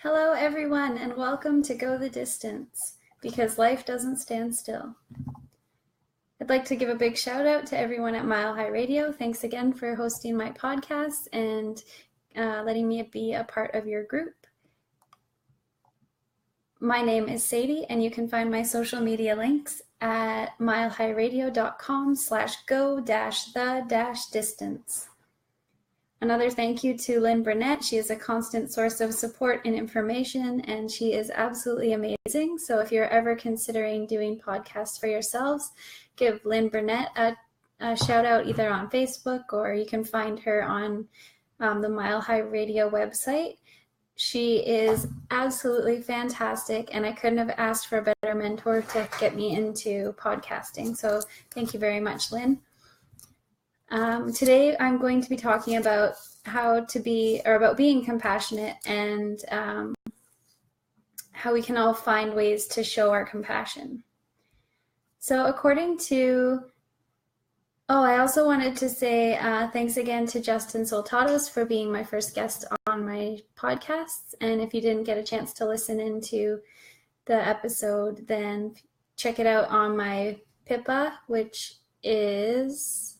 Hello, everyone, and welcome to Go the Distance, because life doesn't stand still. I'd like to give a big shout out to everyone at Mile High Radio. Thanks again for hosting my podcast and letting me be a part of your group. My name is Sadie, and you can find my social media links at milehighradio.com/go-the-distance. Another thank you to Lynn Burnett. She is a constant source of support and information, and she is absolutely amazing. So if you're ever considering doing podcasts for yourselves, give Lynn Burnett a shout out either on Facebook, or you can find her on the Mile High Radio website. She is absolutely fantastic, and I couldn't have asked for a better mentor to get me into podcasting. So thank you very much, Lynn. Today I'm going to be talking about about being compassionate and how we can all find ways to show our compassion. So I also wanted to say thanks again to Justin Soltados for being my first guest on my podcasts. And if you didn't get a chance to listen into the episode, then check it out on my Pippa, which is...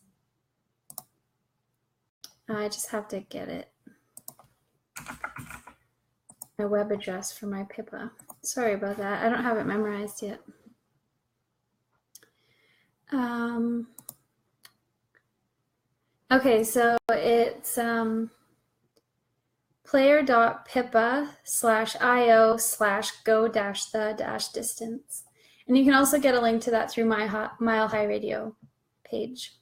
I just have to get it. My web address for my Pippa. Sorry about that. I don't have it memorized yet. Okay, so it's player.pippa/io/go-the-distance. And you can also get a link to that through my Mile High Radio page.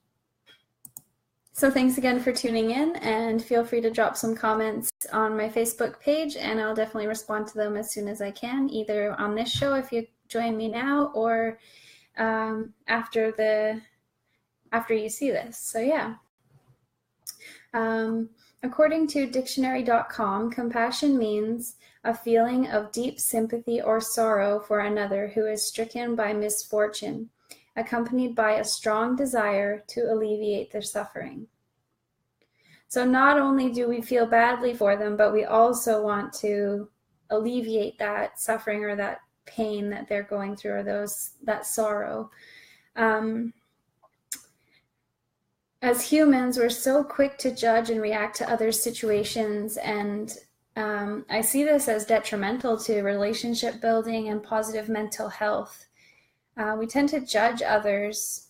So thanks again for tuning in, and feel free to drop some comments on my Facebook page, and I'll definitely respond to them as soon as I can, either on this show if you join me now, or after you see this. So yeah. According to dictionary.com, compassion means a feeling of deep sympathy or sorrow for another who is stricken by misfortune, accompanied by a strong desire to alleviate their suffering. So not only do we feel badly for them, but we also want to alleviate that suffering or that pain that they're going through, or that sorrow. As humans, we're so quick to judge and react to other situations, and I see this as detrimental to relationship building and positive mental health. We tend to judge others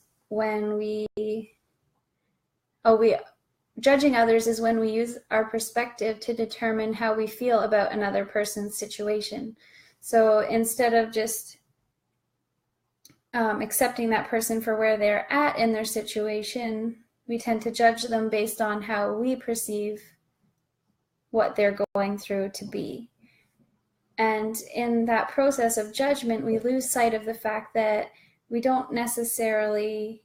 judging others is when we use our perspective to determine how we feel about another person's situation. So instead of just accepting that person for where they're at in their situation, we tend to judge them based on how we perceive what they're going through to be. And in that process of judgment, we lose sight of the fact that we don't necessarily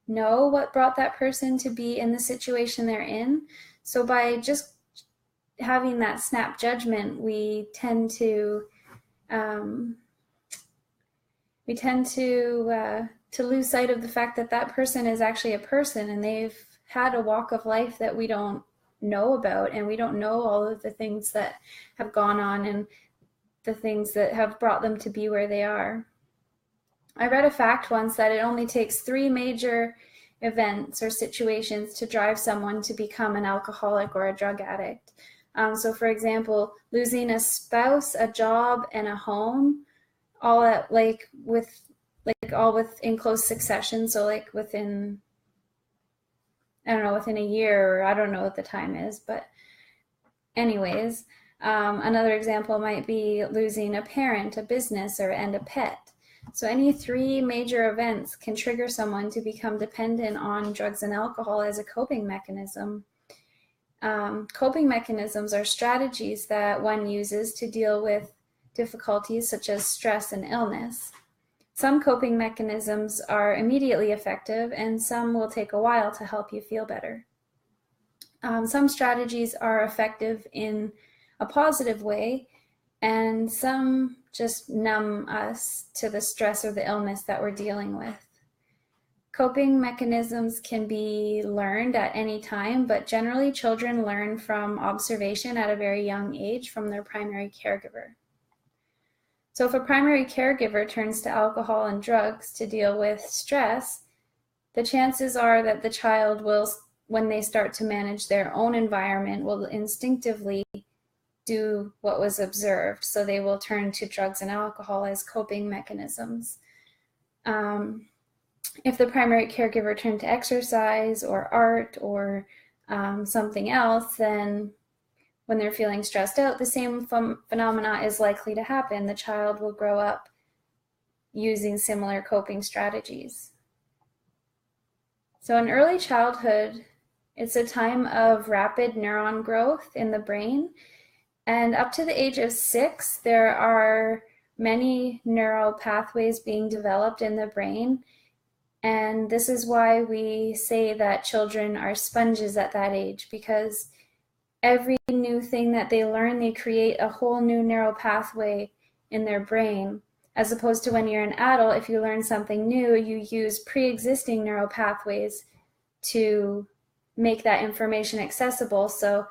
know what brought that person to be in the situation they're in. So by just having that snap judgment, we tend to lose sight of the fact that that person is actually a person, and they've had a walk of life that we don't know about, and we don't know all of the things that have gone on and the things that have brought them to be where they are. I read a fact once that it only takes 3 major events or situations to drive someone to become an alcoholic or a drug addict. So for example, losing a spouse, a job, and a home, all within close succession. So like within a year, or I don't know what the time is, but anyways, another example might be losing a parent, a business, and a pet. So any 3 major events can trigger someone to become dependent on drugs and alcohol as a coping mechanism. Coping mechanisms are strategies that one uses to deal with difficulties such as stress and illness. Some coping mechanisms are immediately effective, and some will take a while to help you feel better. Some strategies are effective in a positive way, and some just numb us to the stress or the illness that we're dealing with. Coping mechanisms can be learned at any time, but generally children learn from observation at a very young age from their primary caregiver. So if a primary caregiver turns to alcohol and drugs to deal with stress, the chances are that the child will, when they start to manage their own environment, will instinctively do what was observed. So they will turn to drugs and alcohol as coping mechanisms. If the primary caregiver turned to exercise or art or something else, then when they're feeling stressed out, the same phenomena is likely to happen. The child will grow up using similar coping strategies. So in early childhood, it's a time of rapid neuron growth in the brain. And up to the age of 6, there are many neural pathways being developed in the brain. And this is why we say that children are sponges at that age, because every new thing that they learn, they create a whole new neural pathway in their brain. As opposed to when you're an adult, if you learn something new, you use pre-existing neural pathways to make that information accessible. So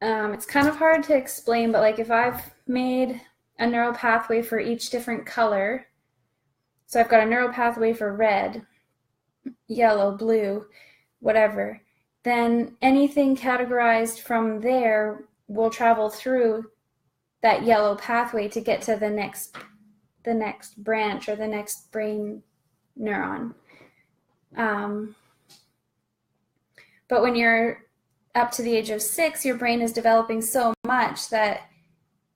it's kind of hard to explain, but like if I've made a neural pathway for each different color, so I've got a neural pathway for red, yellow, blue, whatever, then anything categorized from there will travel through that yellow pathway to get to the next branch or the next brain neuron. But when you're up to the age of 6, your brain is developing so much that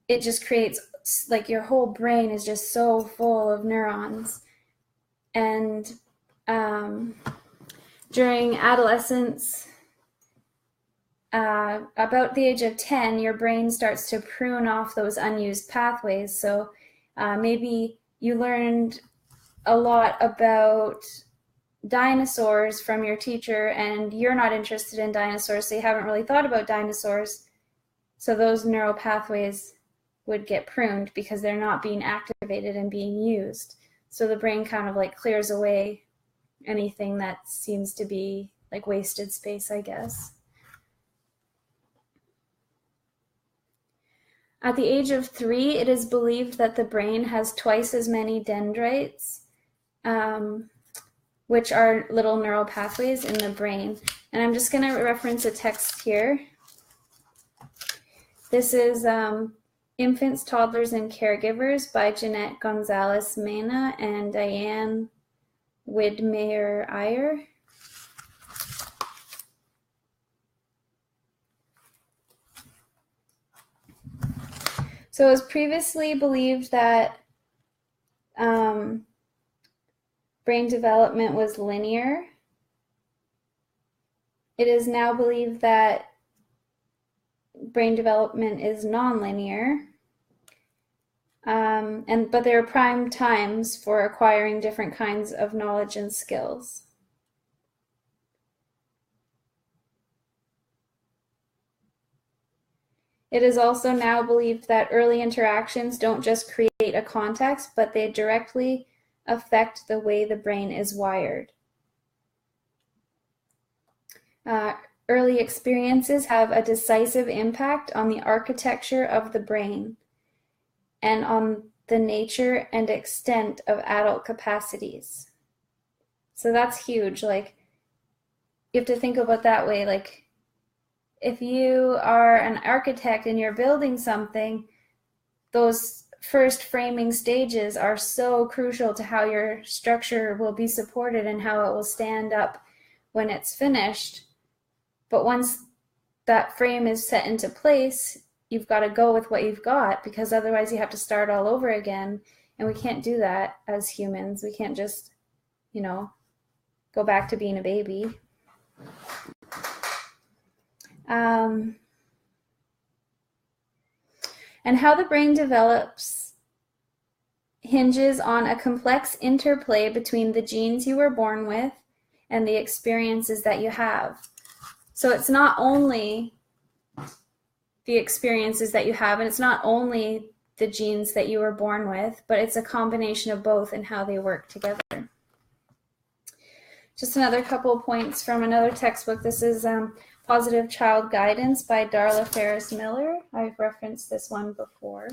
it just creates, like, your whole brain is just so full of neurons. And during adolescence, about the age of 10, your brain starts to prune off those unused pathways. So maybe you learned a lot about dinosaurs from your teacher and you're not interested in dinosaurs, so you haven't really thought about dinosaurs. So those neural pathways would get pruned because they're not being activated and being used. So the brain kind of like clears away anything that seems to be like wasted space, I guess. At the age of 3, it is believed that the brain has twice as many dendrites, which are little neural pathways in the brain. And I'm just going to reference a text here. This is Infants, Toddlers, and Caregivers by Jeanette Gonzalez Mena and Diane Widmeyer-Iyer. So it was previously believed that brain development was linear. It is now believed that brain development is nonlinear. But there are prime times for acquiring different kinds of knowledge and skills. It is also now believed that early interactions don't just create a context, but they directly affect the way the brain is wired. Early experiences have a decisive impact on the architecture of the brain and on the nature and extent of adult capacities. So that's huge. Like, you have to think about that way. Like, if you are an architect and you're building something, those first framing stages are so crucial to how your structure will be supported and how it will stand up when it's finished. But once that frame is set into place, you've got to go with what you've got, because otherwise you have to start all over again. And we can't do that as humans. We can't just, go back to being a baby. And how the brain develops hinges on a complex interplay between the genes you were born with and the experiences that you have. So it's not only the experiences that you have, and it's not only the genes that you were born with, but it's a combination of both and how they work together. just another couple of points from another textbook. This is Positive Child Guidance by Darla Ferris Miller. I've referenced this one before.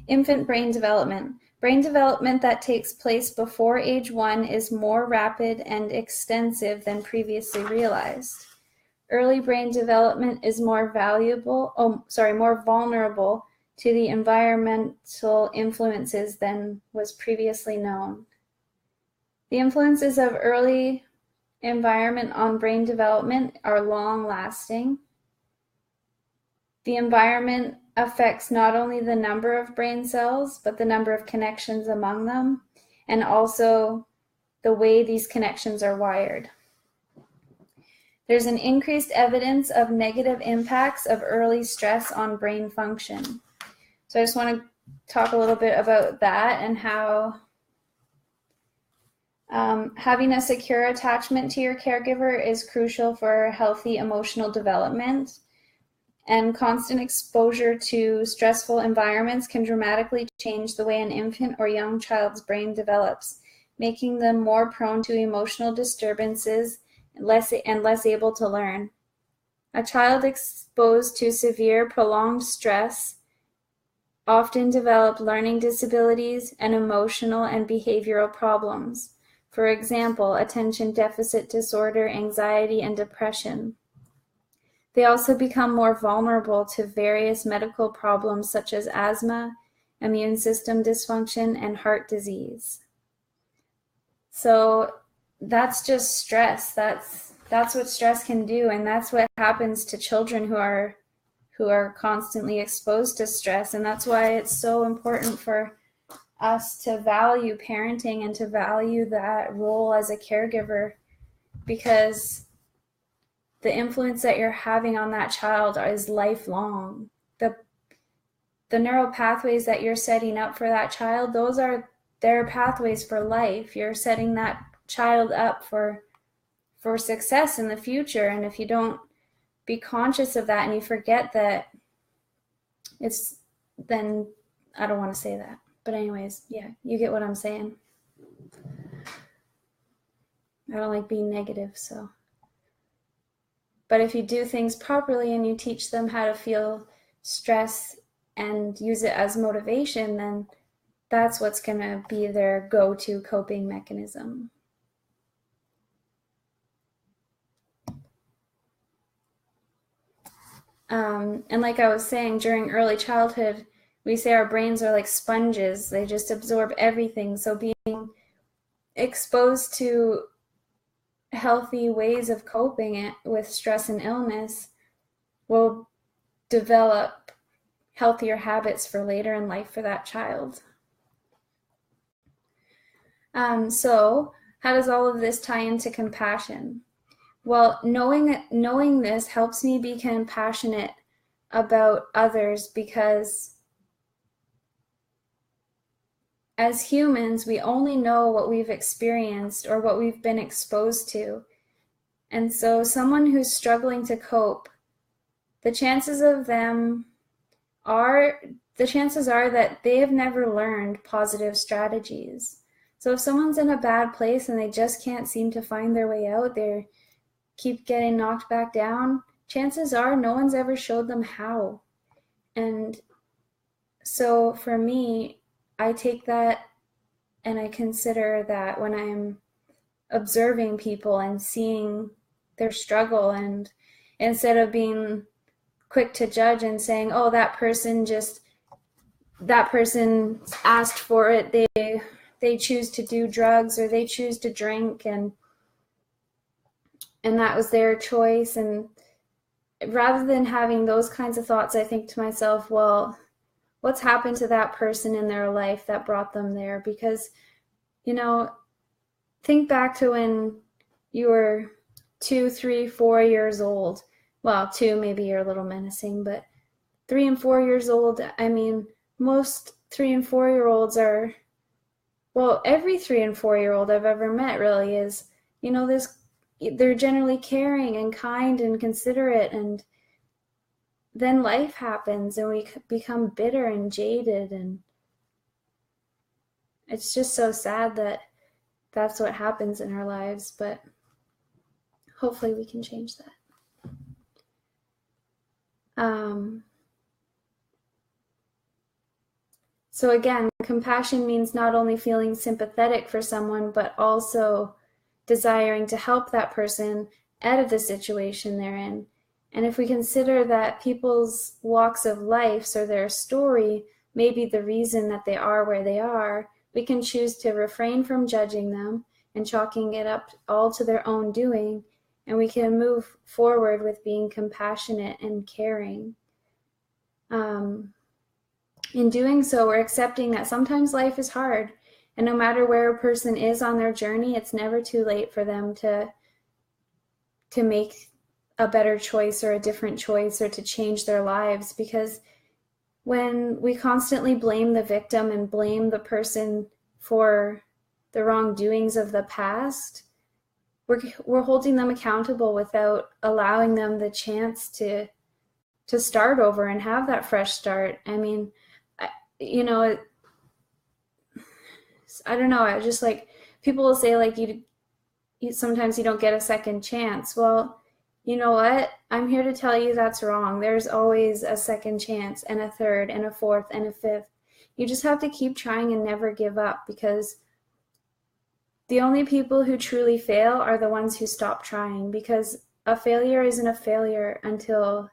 Infant brain development. Brain development that takes place before age 1 is more rapid and extensive than previously realized. Early brain development is more vulnerable to the environmental influences than was previously known. The influences of early environment on brain development are long-lasting. The environment affects not only the number of brain cells, but the number of connections among them, and also the way these connections are wired. There's an increased evidence of negative impacts of early stress on brain function. So I just want to talk a little bit about that and how having a secure attachment to your caregiver is crucial for healthy emotional development. And constant exposure to stressful environments can dramatically change the way an infant or young child's brain develops, making them more prone to emotional disturbances and less able to learn. A child exposed to severe, prolonged stress often develop learning disabilities and emotional and behavioral problems. For example, attention deficit disorder, anxiety, and depression. They also become more vulnerable to various medical problems such as asthma, immune system dysfunction, and heart disease. So that's just stress. That's what stress can do, and that's what happens to children who are constantly exposed to stress. And that's why it's so important for us to value parenting and to value that role as a caregiver, because the influence that you're having on that child is lifelong. The neural pathways that you're setting up for that child, those are their pathways for life. You're setting that child up for success in the future. And if you don't be conscious of that and you forget that, then I don't want to say that. But anyways, yeah, you get what I'm saying. I don't like being negative, so. But if you do things properly and you teach them how to feel stress and use it as motivation, then that's what's going to be their go-to coping mechanism. And like I was saying, during early childhood, we say our brains are like sponges. They just absorb everything. So being exposed to healthy ways of coping with stress and illness will develop healthier habits for later in life for that child. So how does all of this tie into compassion? Well, knowing this helps me be compassionate about others, because as humans, we only know what we've experienced or what we've been exposed to. And so someone who's struggling to cope, the chances are that they have never learned positive strategies. So if someone's in a bad place and they just can't seem to find their way out, they keep getting knocked back down, chances are no one's ever showed them how. And so for me, I take that and I consider that when I'm observing people and seeing their struggle, and instead of being quick to judge and saying, oh, that person asked for it, they choose to do drugs or they choose to drink, and that was their choice. And rather than having those kinds of thoughts, I think to myself, well, what's happened to that person in their life that brought them there? Because, think back to when you were 2, 3, 4 years old. Well, 2, maybe you're a little menacing, but 3 and 4 years old, I mean, most 3 and 4-year-olds are, well, every 3 and 4-year-old I've ever met really is, they're generally caring and kind and considerate, and then life happens and we become bitter and jaded, and it's just so sad that that's what happens in our lives, but hopefully we can change that. So again, compassion means not only feeling sympathetic for someone, but also desiring to help that person out of the situation they're in. And if we consider that people's walks of life, so their story, may be the reason that they are where they are, we can choose to refrain from judging them and chalking it up all to their own doing, and we can move forward with being compassionate and caring. In doing so, we're accepting that sometimes life is hard, and no matter where a person is on their journey, it's never too late for them to make a better choice or a different choice or to change their lives. Because when we constantly blame the victim and blame the person for the wrongdoings of the past, we're holding them accountable without allowing them the chance to start over and have that fresh start. I mean, I don't know. I just like, people will say like, you sometimes you don't get a second chance. Well, you know what? I'm here to tell you that's wrong. There's always a second chance and a third and a fourth and a fifth. You just have to keep trying and never give up, because the only people who truly fail are the ones who stop trying, because a failure isn't a failure until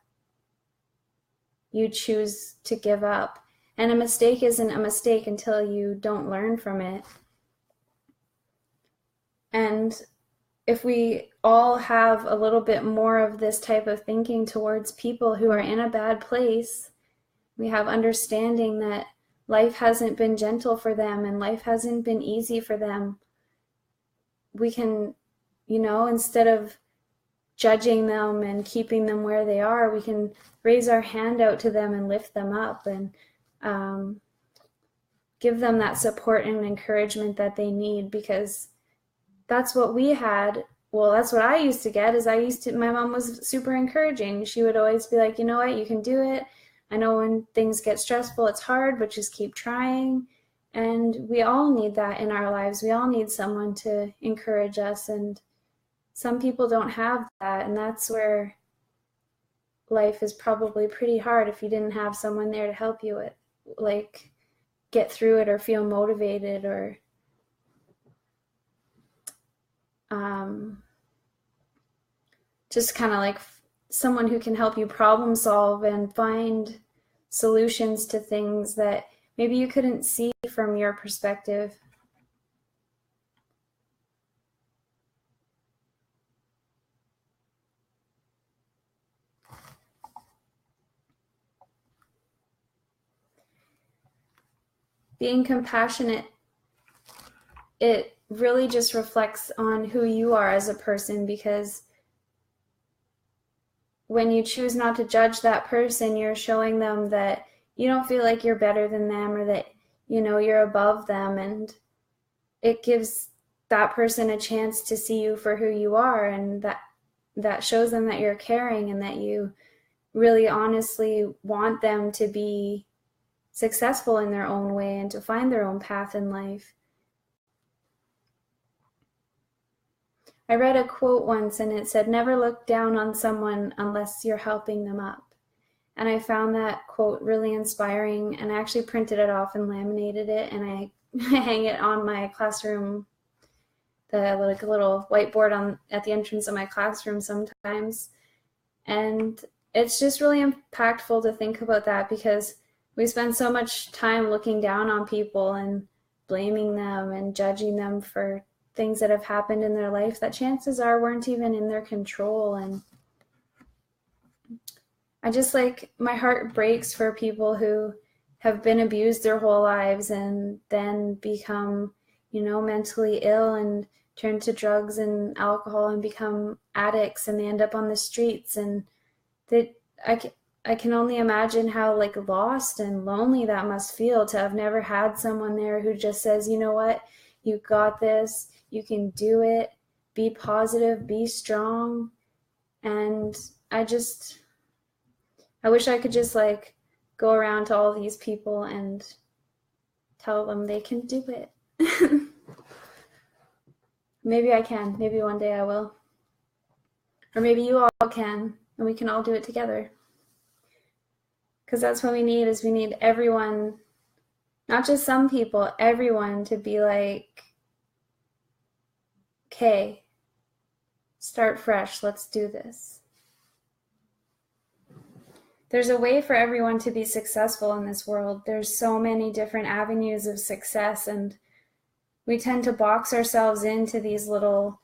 you choose to give up. And a mistake isn't a mistake until you don't learn from it. And if we all have a little bit more of this type of thinking towards people who are in a bad place, we have understanding that life hasn't been gentle for them and life hasn't been easy for them. We can, instead of judging them and keeping them where they are, we can raise our hand out to them and lift them up and give them that support and encouragement that they need, because that's what we had. Well, that's what I used to get. My mom was super encouraging. She would always be like, you know what, you can do it. I know when things get stressful, it's hard, but just keep trying. And we all need that in our lives. We all need someone to encourage us. And some people don't have that. And that's where life is probably pretty hard, if you didn't have someone there to help you with, like, get through it or feel motivated, or just kind of like someone who can help you problem solve and find solutions to things that maybe you couldn't see from your perspective. Being compassionate, it really just reflects on who you are as a person, because when you choose not to judge that person, you're showing them that you don't feel like you're better than them, or that you're above them, and it gives that person a chance to see you for who you are, and that shows them that you're caring and that you really honestly want them to be successful in their own way and to find their own path in life. I read a quote once, and it said, "Never look down on someone unless you're helping them up." And I found that quote really inspiring, and I actually printed it off and laminated it, and I hang it on my classroom, the little whiteboard at the entrance of my classroom sometimes. And it's just really impactful to think about that, because we spend so much time looking down on people and blaming them and judging them for things that have happened in their life that chances are weren't even in their control. And I just, like, my heart breaks for people who have been abused their whole lives and then become, mentally ill and turn to drugs and alcohol and become addicts, and they end up on the streets. And I can only imagine how, like, lost and lonely that must feel, to have never had someone there who just says, you know what, you got this, you can do it, be positive, be strong. And I wish I could just, like, go around to all these people and tell them they can do it. Maybe I can. Maybe one day I will. Or maybe you all can, and we can all do it together. Because that's what we need, is we need everyone, not just some people, everyone to be like, okay, start fresh, let's do this. There's a way for everyone to be successful in this world. There's so many different avenues of success, and we tend to box ourselves into these little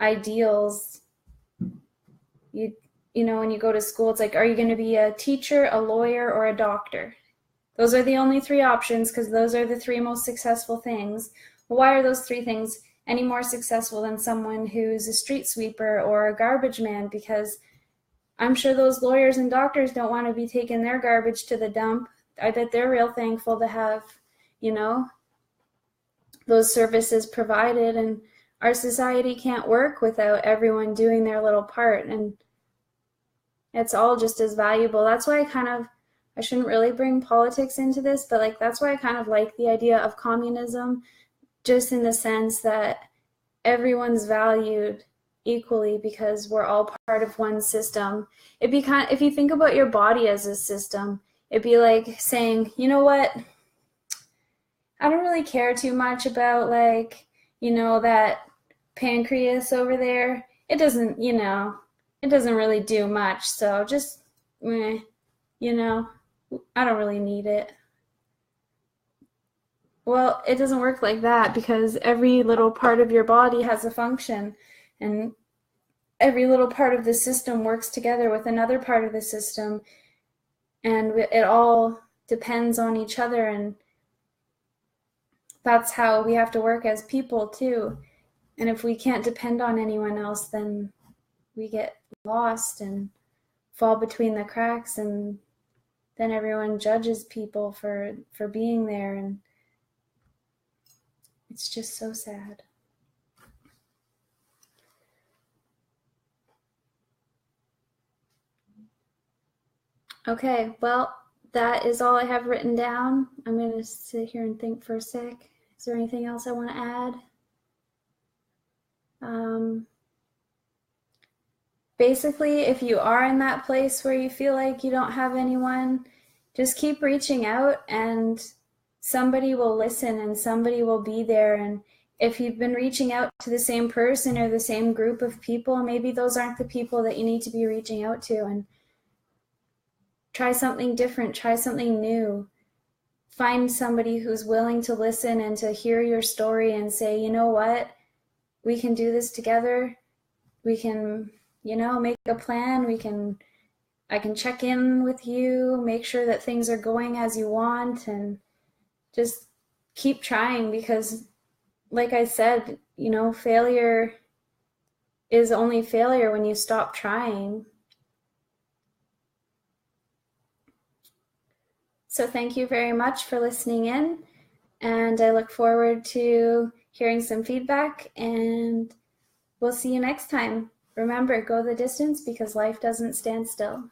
ideals. You know, when you go to school, it's like, are you going to be a teacher, a lawyer, or a doctor? Those are the only three options, because those are the three most successful things. Well, why are those three things any more successful than someone who's a street sweeper or a garbage man? Because I'm sure those lawyers and doctors don't want to be taking their garbage to the dump. I bet they're real thankful to have, you know, those services provided. And our society can't work without everyone doing their little part. And it's all just as valuable. That's why I shouldn't really bring politics into this, but like, that's why I kind of like the idea of communism, just in the sense that everyone's valued equally because we're all part of one system. It'd be kind of, if you think about your body as a system, it'd be like saying, you know what, I don't really care too much about, like, you know, that pancreas over there. It doesn't, you know, it doesn't really do much, so just, you know, I don't really need it. Well, it doesn't work like that, because every little part of your body has a function, and every little part of the system works together with another part of the system, and it all depends on each other, and that's how we have to work as people too. And if we can't depend on anyone else, then we get lost and fall between the cracks, and then everyone judges people for being there, and it's just so sad. Okay, well, that is all I have written down. I'm going to sit here and think for a sec. Is there anything else I want to add? Basically, if you are in that place where you feel like you don't have anyone, just keep reaching out, and somebody will listen and somebody will be there. And if you've been reaching out to the same person or the same group of people, maybe those aren't the people that you need to be reaching out to. And try something different, try something new. Find somebody who's willing to listen and to hear your story and say, you know what, we can do this together. We can, you know, make a plan. I can check in with you, make sure that things are going as you want, and just keep trying, because like I said, you know, failure is only failure when you stop trying. So thank you very much for listening in, and I look forward to hearing some feedback, and we'll see you next time. Remember, go the distance, because life doesn't stand still.